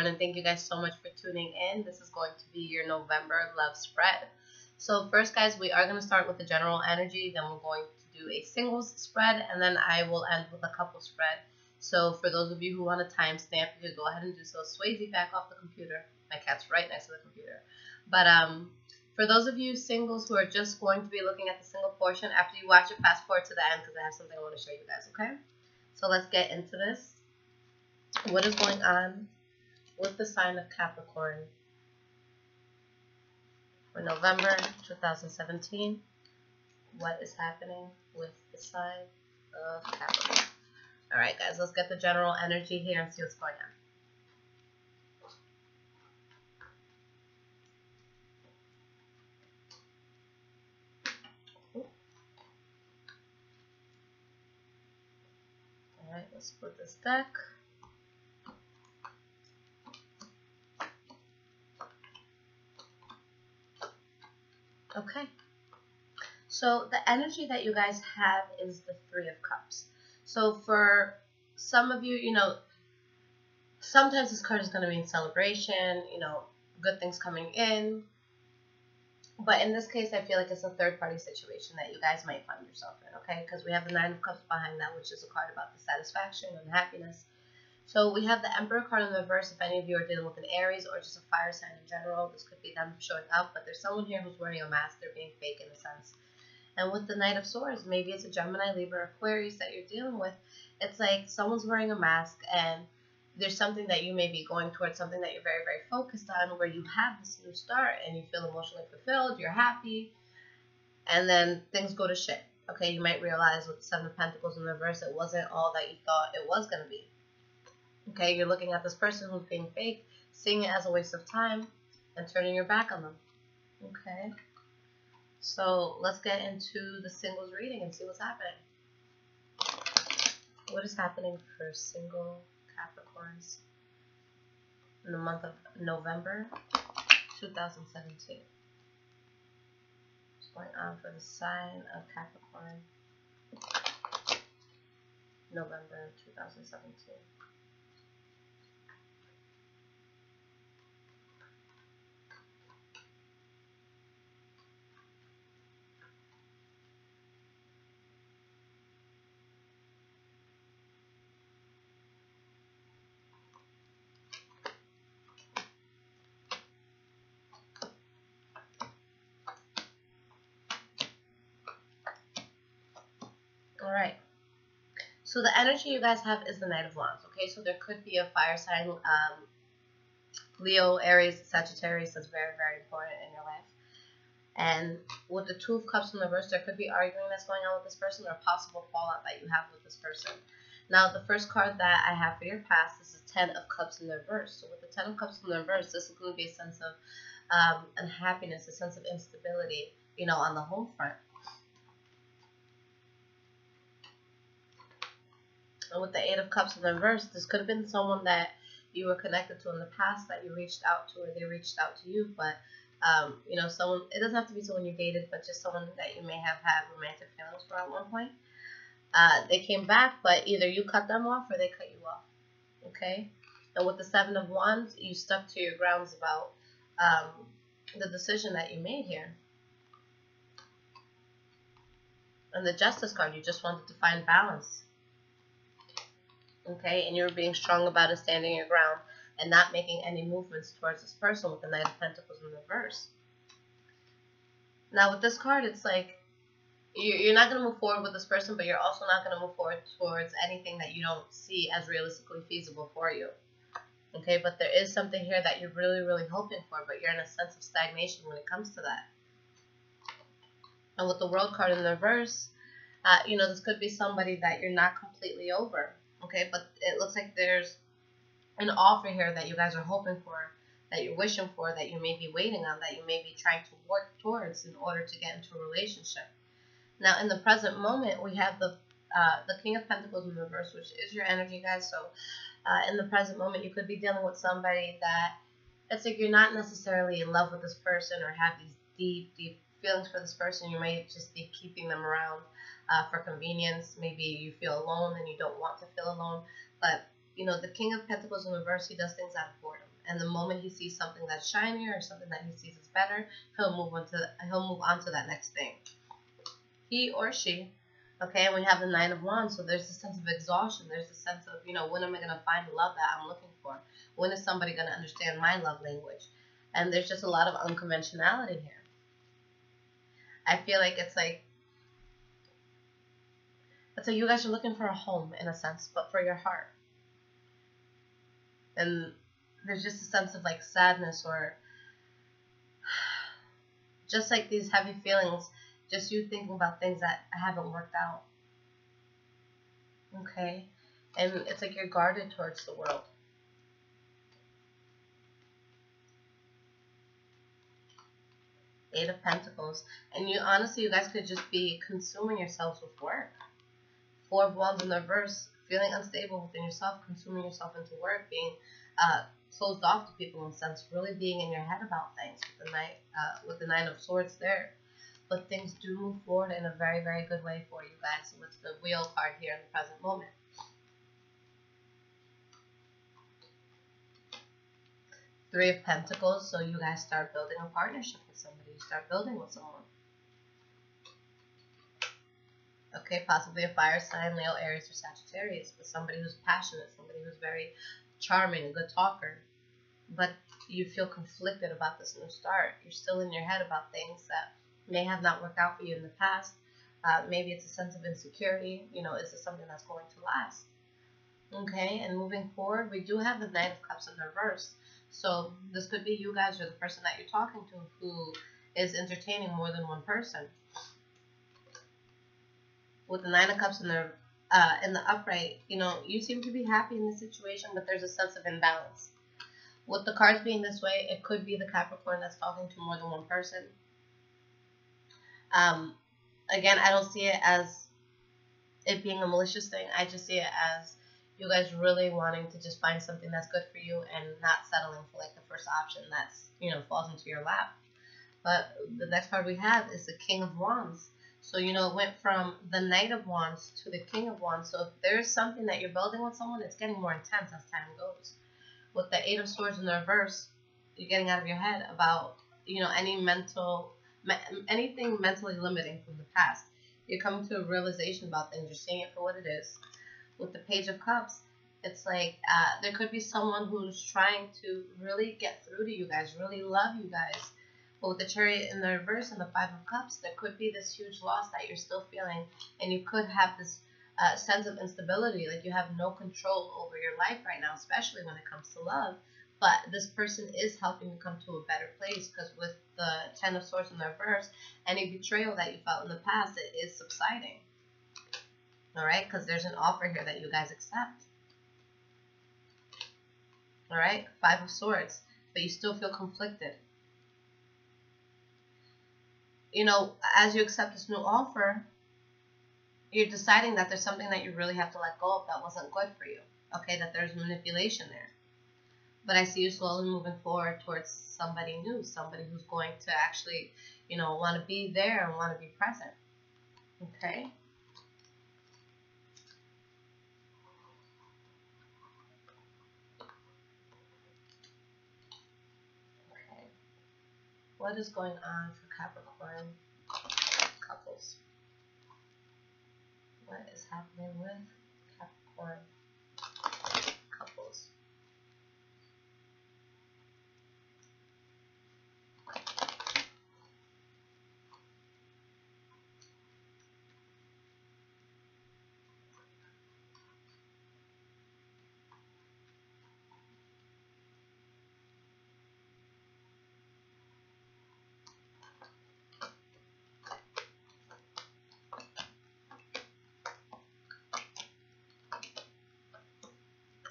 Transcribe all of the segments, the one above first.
Capricorn, and thank you guys so much for tuning in. This is going to be your November love spread. So first, guys, we are going to start with the general energy, then we're going to do a singles spread, and then I will end with a couple spread. So for those of you who want a timestamp, you can go ahead and do so. Swayze, back off the computer. My cat's right next to the computer. But for those of you singles who are just going to be looking at the single portion, after you watch it, fast forward to the end because I have something I want to show you guys, okay? So let's get into this. What is going on with the sign of Capricorn for November 2017? What is happening with the sign of Capricorn? Alright, guys, let's get the general energy here and see what's going on. Alright, let's split this deck. Okay, so the energy that you guys have is the Three of Cups. So for some of you, sometimes this card is going to mean celebration, good things coming in. But in this case, I feel like it's a third-party situation that you guys might find yourself in, okay? Because we have the Nine of Cups behind that, which is a card about the satisfaction and happiness. So we have the Emperor card in the reverse. If any of you are dealing with an Aries or just a fire sign in general, this could be them showing up. But there's someone here who's wearing a mask. They're being fake in a sense. And with the Knight of Swords, maybe it's a Gemini, Libra, Aquarius that you're dealing with. It's like someone's wearing a mask and there's something that you may be going towards, something that you're very, very focused on, where you have this new start and you feel emotionally fulfilled, you're happy, and then things go to shit. Okay, you might realize with the Seven of Pentacles in the reverse, it wasn't all that you thought it was going to be. Okay, you're looking at this person who's being fake, seeing it as a waste of time, and turning your back on them. Okay, so let's get into the singles reading and see what's happening. What is happening for single Capricorns in the month of November 2017? What's going on for the sign of Capricorn, November 2017? Alright, so the energy you guys have is the Knight of Wands, okay? So there could be a fire sign, Leo, Aries, Sagittarius, that's very, very important in your life. And with the Two of Cups in the reverse, there could be arguing that's going on with this person or a possible fallout that you have with this person. Now, the first card that I have for your past, this is Ten of Cups in the reverse. So with the Ten of Cups in the reverse, this is going to be a sense of unhappiness, a sense of instability, on the home front. And with the Eight of Cups in the reverse, this could have been someone that you were connected to in the past that you reached out to, or they reached out to you. But, someone, it doesn't have to be someone you dated, but just someone that you may have had romantic feelings for at one point. They came back, but either you cut them off or they cut you off. Okay? And with the Seven of Wands, you stuck to your grounds about the decision that you made here. And the Justice card, you just wanted to find balance. Okay, and you're being strong about it, standing your ground, and not making any movements towards this person with the Knight of Pentacles in reverse. Now with this card, it's like you're not going to move forward with this person, but you're also not going to move forward towards anything that you don't see as realistically feasible for you. Okay, but there is something here that you're really, really hoping for, but you're in a sense of stagnation when it comes to that. And with the World card in the reverse, this could be somebody that you're not completely over. Okay, but it looks like there's an offer here that you guys are hoping for, that you're wishing for, that you may be waiting on, that you may be trying to work towards in order to get into a relationship. Now, in the present moment, we have the King of Pentacles in reverse, which is your energy, guys. So, in the present moment, you could be dealing with somebody that it's like you're not necessarily in love with this person or have these deep, deep feelings for this person. You may just be keeping them around for convenience. Maybe you feel alone and you don't want to feel alone. But, the King of Pentacles in reverse, he does things out of boredom. And the moment he sees something that's shinier or something that he sees is better, he'll move on to that next thing. He or she. Okay, and we have the Nine of Wands, so there's a sense of exhaustion. There's a sense of, when am I going to find the love that I'm looking for? When is somebody going to understand my love language? And there's just a lot of unconventionality here. I feel like it's like you guys are looking for a home in a sense, but for your heart. And there's just a sense of like sadness, or just like these heavy feelings, just you thinking about things that haven't worked out. Okay? And it's like you're guarded towards the world. Eight of Pentacles. And you honestly, you guys could just be consuming yourselves with work. Four of Wands in the reverse, feeling unstable within yourself, consuming yourself into work, being closed off to people in a sense, really being in your head about things with the Nine of Swords there. But things do move forward in a very, very good way for you guys. So it's the Wheel card here in the present moment. Three of Pentacles, so you guys start building a partnership with somebody. You start building with someone. Okay, possibly a fire sign, Leo, Aries, or Sagittarius, but somebody who's passionate, somebody who's very charming, a good talker. But you feel conflicted about this new start. You're still in your head about things that may have not worked out for you in the past. Maybe it's a sense of insecurity. Is this something that's going to last? Okay, and moving forward, we do have the Knight of Cups in reverse. So this could be you guys or the person that you're talking to who is entertaining more than one person. With the Nine of Cups in the upright, you seem to be happy in this situation, but there's a sense of imbalance. With the cards being this way, it could be the Capricorn that's talking to more than one person. Again, I don't see it as it being a malicious thing. I just see it as you guys really wanting to just find something that's good for you and not settling for like the first option that's, falls into your lap. But the next card we have is the King of Wands. So, it went from the Knight of Wands to the King of Wands. So if there's something that you're building with someone, it's getting more intense as time goes. With the Eight of Swords in the reverse, you're getting out of your head about, anything mentally limiting from the past. You're coming to a realization about things. You're seeing it for what it is. With the Page of Cups, it's like there could be someone who's trying to really get through to you guys, really love you guys. But with the Chariot in the reverse and the Five of Cups, there could be this huge loss that you're still feeling, and you could have this sense of instability, like you have no control over your life right now, especially when it comes to love. But this person is helping you come to a better place, because with the Ten of Swords in the reverse, any betrayal that you felt in the past, it is subsiding. All right, because there's an offer here that you guys accept. All right, Five of Swords, but you still feel conflicted. As you accept this new offer, you're deciding that there's something that you really have to let go of that wasn't good for you. Okay, that there's manipulation there. But I see you slowly moving forward towards somebody new, somebody who's going to actually, want to be there and want to be present. Okay? Okay. What is going on for Capricorn couples? What is happening with Capricorn couples?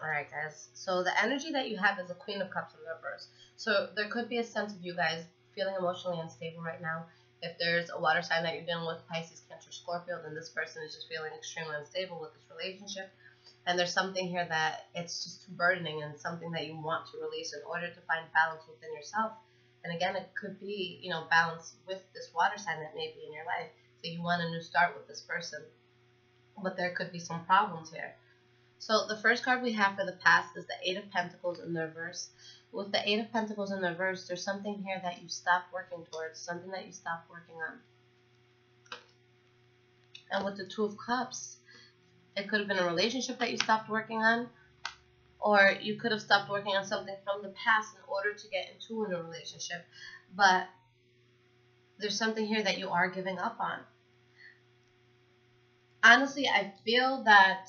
Alright guys, so the energy that you have is the Queen of Cups in reverse. So there could be a sense of you guys feeling emotionally unstable right now. If there's a water sign that you're dealing with, Pisces, Cancer, Scorpio, then this person is just feeling extremely unstable with this relationship. And there's something here that it's just too burdening and something that you want to release in order to find balance within yourself. And again, it could be, balance with this water sign that may be in your life. So you want a new start with this person. But there could be some problems here. So the first card we have for the past is the Eight of Pentacles in the reverse. With the Eight of Pentacles in the reverse, there's something here that you stopped working towards, something that you stopped working on. And with the Two of Cups, it could have been a relationship that you stopped working on, or you could have stopped working on something from the past in order to get into a new relationship. But there's something here that you are giving up on. Honestly, I feel that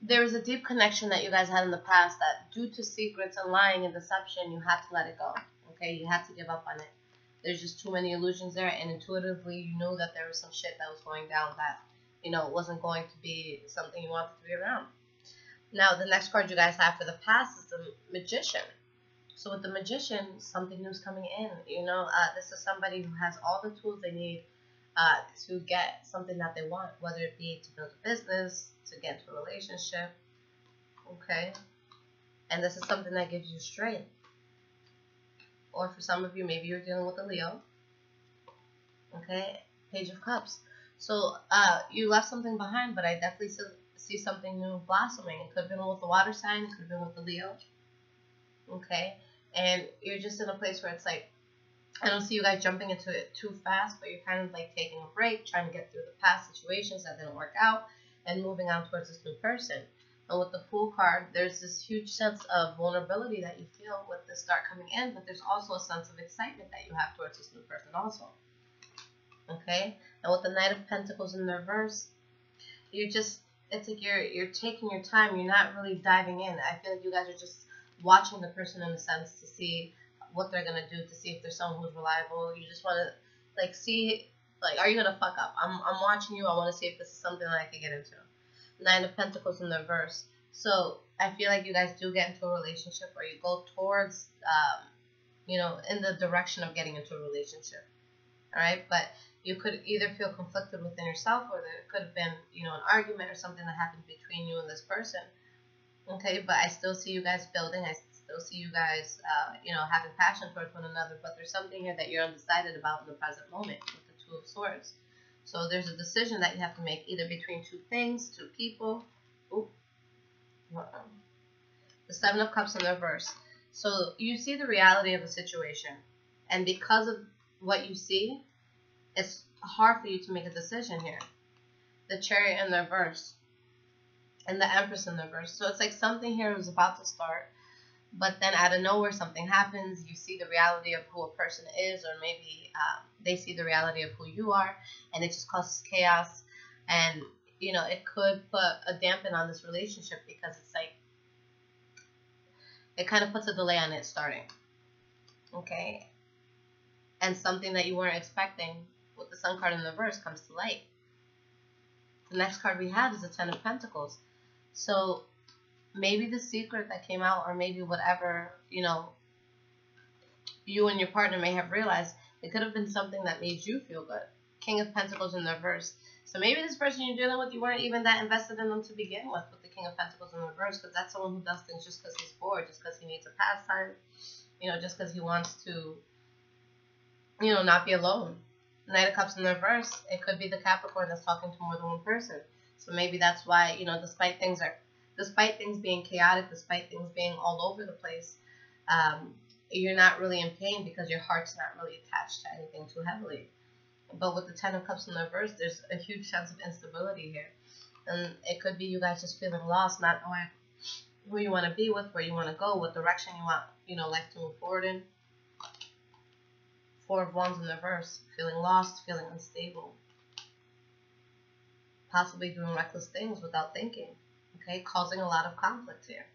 there was a deep connection that you guys had in the past that due to secrets and lying and deception, you had to let it go. Okay, you had to give up on it. There's just too many illusions there, and intuitively you knew that there was some shit that was going down that, you know, wasn't going to be something you wanted to be around. Now, the next card you guys have for the past is the Magician. So with the Magician, something new is coming in. You know, this is somebody who has all the tools they need to get something that they want, whether it be to build a business, to get into a relationship, okay? And this is something that gives you strength. Or for some of you, maybe you're dealing with a Leo, okay? Page of Cups. So you left something behind, but I definitely see something new blossoming. It could have been with the water sign, it could have been with the Leo, okay? And you're just in a place where it's like, I don't see you guys jumping into it too fast, but you're kind of like taking a break, trying to get through the past situations that didn't work out, and moving on towards this new person. And with the Fool card, there's this huge sense of vulnerability that you feel with this start coming in, but there's also a sense of excitement that you have towards this new person also. Okay? And with the Knight of Pentacles in the reverse, you're just, it's like you're taking your time, you're not really diving in. I feel like you guys are just watching the person in a sense to see what they're gonna do, to see if there's someone who's reliable. You just wanna like see, like, are you gonna fuck up? I'm watching you, I wanna see if this is something that I can get into. Nine of Pentacles in the reverse. So I feel like you guys do get into a relationship, or you go towards, you know, in the direction of getting into a relationship. All right, but you could either feel conflicted within yourself, or there could have been, you know, an argument or something that happened between you and this person. Okay, but I still see you guys building. I still see you guys, you know, having passion towards one another. But there's something here that you're undecided about in the present moment with the Two of Swords. So there's a decision that you have to make, either between two things, two people. Ooh. The Seven of Cups in the reverse. So you see the reality of a situation, and because of what you see, it's hard for you to make a decision here. The Chariot in the reverse, and the Empress in the reverse. So it's like something here is about to start, but then out of nowhere something happens. You see the reality of who a person is, or maybe they see the reality of who you are, and it just causes chaos. And you know, it could put a dampen on this relationship, because it's like it kind of puts a delay on it starting. Okay, and something that you weren't expecting with the Sun card in the reverse comes to light. The next card we have is the Ten of Pentacles. So maybe the secret that came out, or maybe whatever, you know, you and your partner may have realized, it could have been something that made you feel good. King of Pentacles in the reverse. So maybe this person you're dealing with, you weren't even that invested in them to begin with the King of Pentacles in the reverse, because that's someone who does things just because he's bored, just because he needs a pastime, you know, just because he wants to, you know, not be alone. Knight of Cups in the reverse, it could be the Capricorn that's talking to more than one person. So maybe that's why, you know, despite things being chaotic, despite things being all over the place, you're not really in pain, because your heart's not really attached to anything too heavily. But with the Ten of Cups in the reverse, there's a huge sense of instability here. And it could be you guys just feeling lost, not knowing who you want to be with, where you want to go, what direction you want, you know, life to move forward in. Four of Wands in the reverse, feeling lost, feeling unstable. Possibly doing reckless things without thinking, okay, causing a lot of conflict here.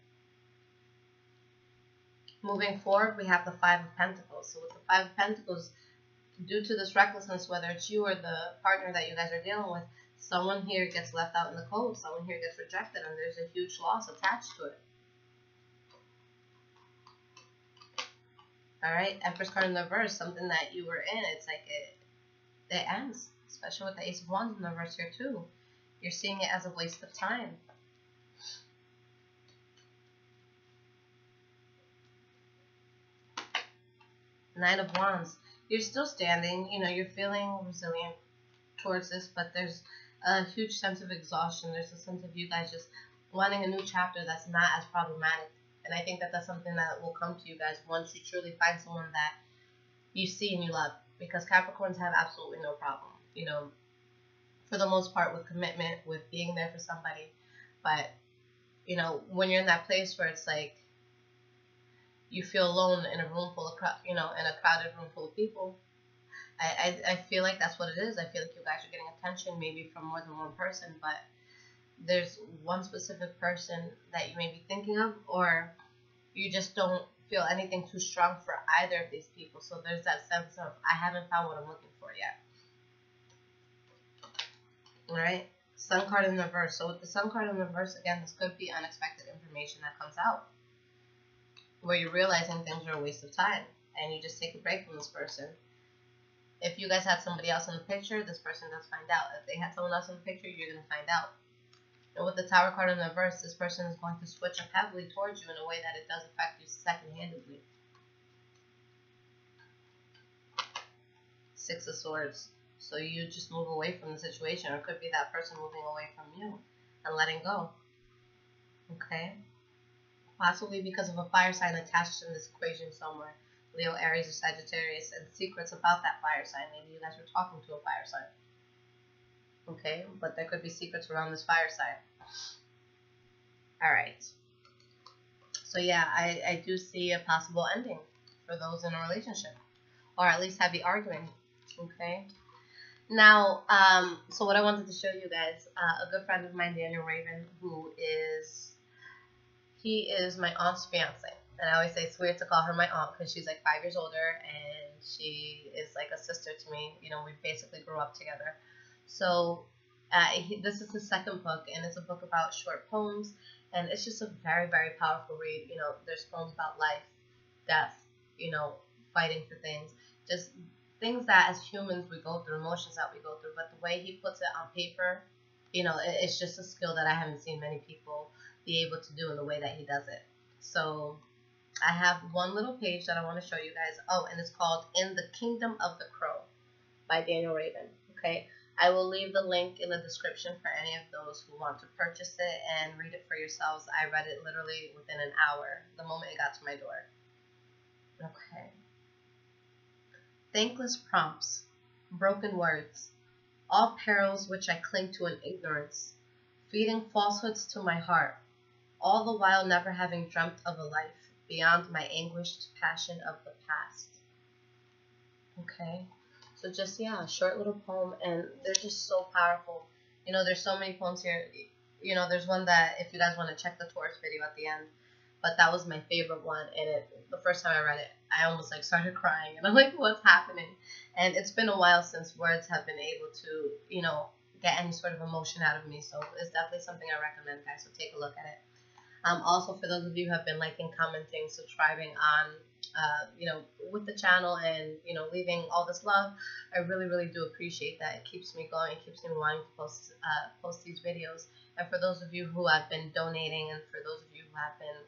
Moving forward, we have the Five of Pentacles. So with the Five of Pentacles, due to this recklessness, whether it's you or the partner that you guys are dealing with, someone here gets left out in the cold, someone here gets rejected, and there's a huge loss attached to it. Alright, Empress card in the reverse, something that you were in, it's like it ends. Especially with the Ace of Wands in the reverse here too. You're seeing it as a waste of time. Nine of Wands. You're still standing, you know, you're feeling resilient towards this, but there's a huge sense of exhaustion. There's a sense of you guys just wanting a new chapter that's not as problematic And I think that that's something that will come to you guys once you truly find someone that you see and you love. Because Capricorns have absolutely no problem, you know, for the most part, with commitment, with being there for somebody. But, you know, when you're in that place where it's like you feel alone in a room full of, you know, in a crowded room full of people, I feel like that's what it is. I feel like you guys are getting attention maybe from more than one person, but there's one specific person that you may be thinking of, or you just don't feel anything too strong for either of these people. So there's that sense of, I haven't found what I'm looking for yet. Alright? Sun card in reverse. So with the Sun card in reverse, again, this could be unexpected information that comes out, where you're realizing things are a waste of time, and you just take a break from this person. If you guys had somebody else in the picture, this person does find out. If they had someone else in the picture, you're going to find out. And with the Tower card in reverse, this person is going to switch up heavily towards you in a way that it does affect you second-handedly. Six of Swords. So you just move away from the situation, or it could be that person moving away from you and letting go. Okay? Possibly because of a fire sign attached in this equation somewhere. Leo, Aries, or Sagittarius, and secrets about that fire sign. Maybe you guys were talking to a fire sign. Okay, but there could be secrets around this fire sign. Alright. So yeah, I do see a possible ending for those in a relationship. Or at least heavy arguing. Okay. Now, so what I wanted to show you guys, a good friend of mine, Daniel Raven, he is my aunt's fiance. And I always say it's weird to call her my aunt because she's like 5 years older and she is like a sister to me. You know, we basically grew up together. So this is his second book, and it's a book about short poems, and it's just a very, very powerful read. You know, there's poems about life, death, you know, fighting for things, just things that as humans we go through, emotions that we go through. But the way he puts it on paper, you know, it's just a skill that I haven't seen many people be able to do in the way that he does it. So I have one little page that I want to show you guys. Oh, and it's called In the Kingdom of the Crow by Daniel Raven. Okay, I will leave the link in the description for any of those who want to purchase it and read it for yourselves. I read it literally within an hour, the moment it got to my door. Okay. Thankless prompts, broken words, all perils which I cling to in ignorance, feeding falsehoods to my heart, all the while never having dreamt of a life beyond my anguished passion of the past. Okay, so just, yeah, a short little poem, and they're just so powerful. You know, there's so many poems here. You know, there's one that, if you guys want to check the Taurus video at the end, but that was my favorite one, and the first time I read it, I almost like started crying, and I'm like, what's happening? And it's been a while since words have been able to, you know, get any sort of emotion out of me, so it's definitely something I recommend, guys, so take a look at it. Also, for those of you who have been liking, commenting, subscribing on, you know, with the channel, and, you know, leaving all this love, I really, really do appreciate that. It keeps me going. It keeps me wanting to post these videos. And for those of you who have been donating, and for those of you who have been,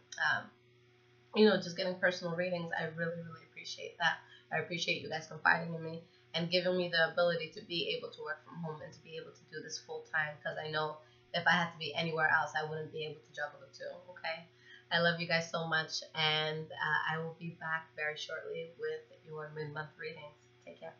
you know, just getting personal readings, I really, really appreciate that. I appreciate you guys confiding in me and giving me the ability to be able to work from home and to be able to do this full time, because I know if I had to be anywhere else, I wouldn't be able to juggle the two, okay? I love you guys so much, and I will be back very shortly with your mid-month readings. Take care.